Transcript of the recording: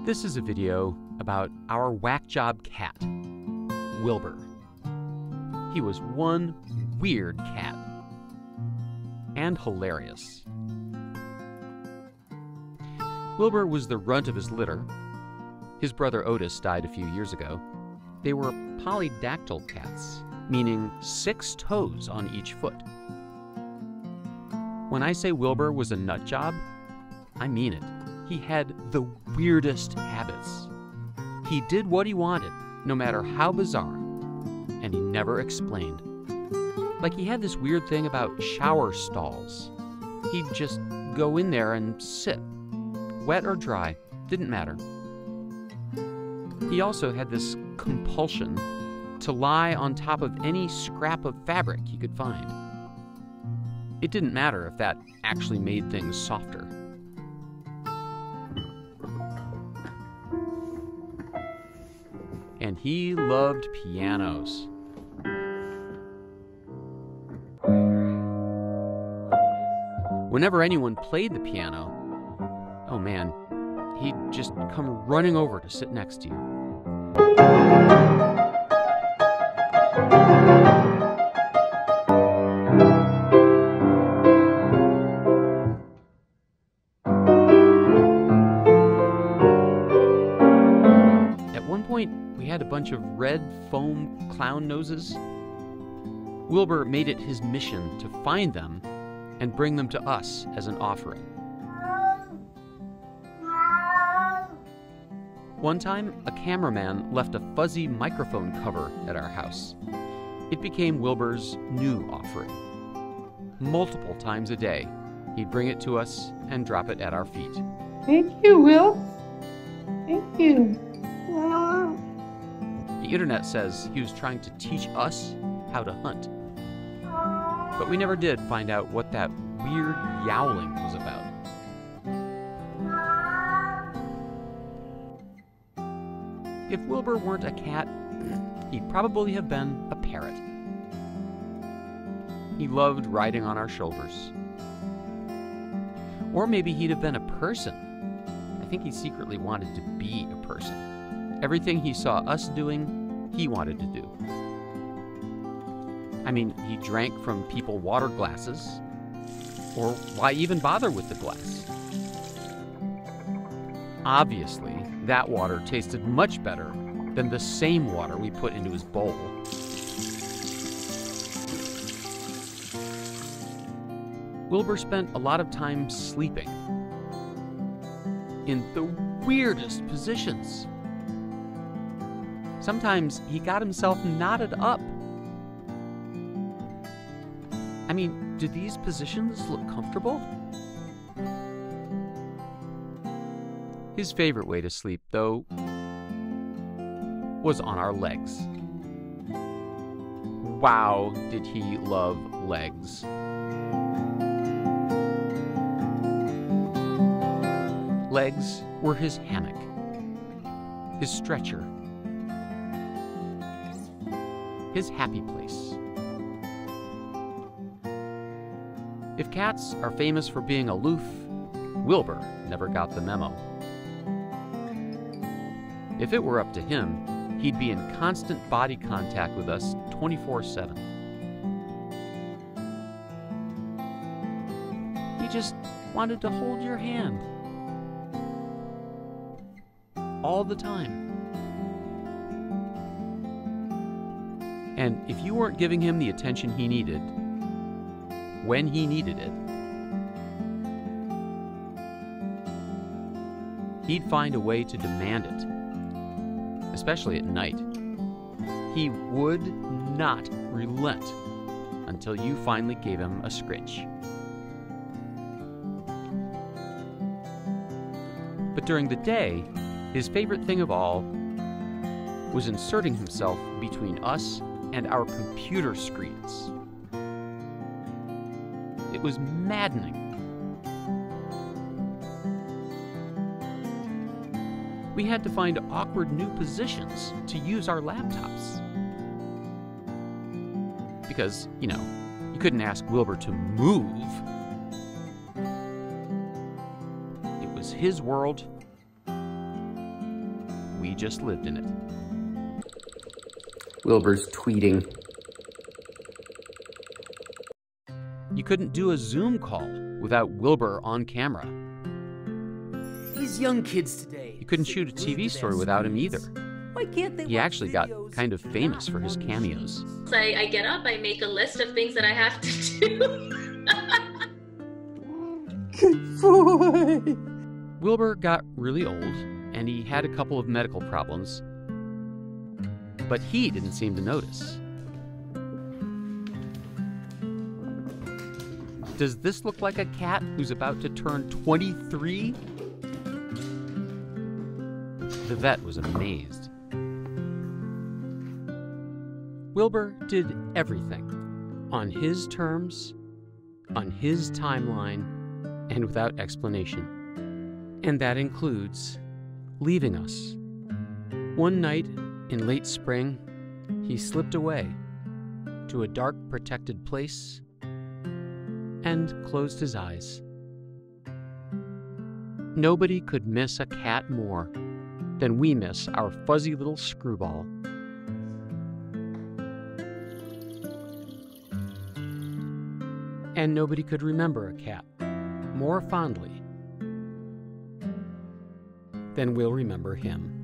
This is a video about our Wackjob cat, Wilbur. He was one weird cat, and hilarious. Wilbur was the runt of his litter. His brother Otis died a few years ago. They were polydactyl cats, meaning 6 toes on each foot. When I say Wilbur was a nut job, I mean it. He had the weirdest habits. He did what he wanted, no matter how bizarre, and he never explained. Like he had this weird thing about shower stalls. He'd just go in there and sit. Wet or dry, didn't matter. He also had this compulsion to lie on top of any scrap of fabric he could find. It didn't matter if that actually made things softer. And he loved pianos. Whenever anyone played the piano, oh man, he'd just come running over to sit next to you. At one point, we had a bunch of red foam clown noses. Wilbur made it his mission to find them and bring them to us as an offering. One time, a cameraman left a fuzzy microphone cover at our house. It became Wilbur's new offering. Multiple times a day, he'd bring it to us and drop it at our feet. Thank you, Will. Thank you. The internet says he was trying to teach us how to hunt. But we never did find out what that weird yowling was about. If Wilbur weren't a cat, he'd probably have been a parrot. He loved riding on our shoulders. Or maybe he'd have been a person. I think he secretly wanted to be a person. Everything he saw us doing, he wanted to do. I mean, he drank from people water glasses. Or why even bother with the glass? Obviously, that water tasted much better than the same water we put into his bowl. Wilbur spent a lot of time sleeping in the weirdest positions. Sometimes he got himself knotted up. I mean, do these positions look comfortable? His favorite way to sleep, though, was on our legs. Wow, did he love legs. Legs were his hammock, his stretcher, his happy place. If cats are famous for being aloof, Wilbur never got the memo. If it were up to him, he'd be in constant body contact with us 24/7. He just wanted to hold your hand. All the time. And if you weren't giving him the attention he needed, when he needed it, he'd find a way to demand it, especially at night. He would not relent until you finally gave him a scritch. But during the day, his favorite thing of all was inserting himself between us and our computer screens. It was maddening. We had to find awkward new positions to use our laptops. Because, you know, you couldn't ask Wilbur to move. It was his world, just lived in it. Wilbur's tweeting. You couldn't do a Zoom call without Wilbur on camera. These young kids today. You couldn't shoot a TV story without him either. Why can't they He watch actually got videos kind of and famous not for his on cameos. I get up, I make a list of things that I have to do. Good boy. Wilbur got really old, and he had a couple of medical problems, but he didn't seem to notice. Does this look like a cat who's about to turn 23? The vet was amazed. Wilbur did everything on his terms, on his timeline, and without explanation. And that includes leaving us. One night in late spring, he slipped away to a dark, protected place and closed his eyes. Nobody could miss a cat more than we miss our fuzzy little screwball. And nobody could remember a cat more fondly than we'll remember him.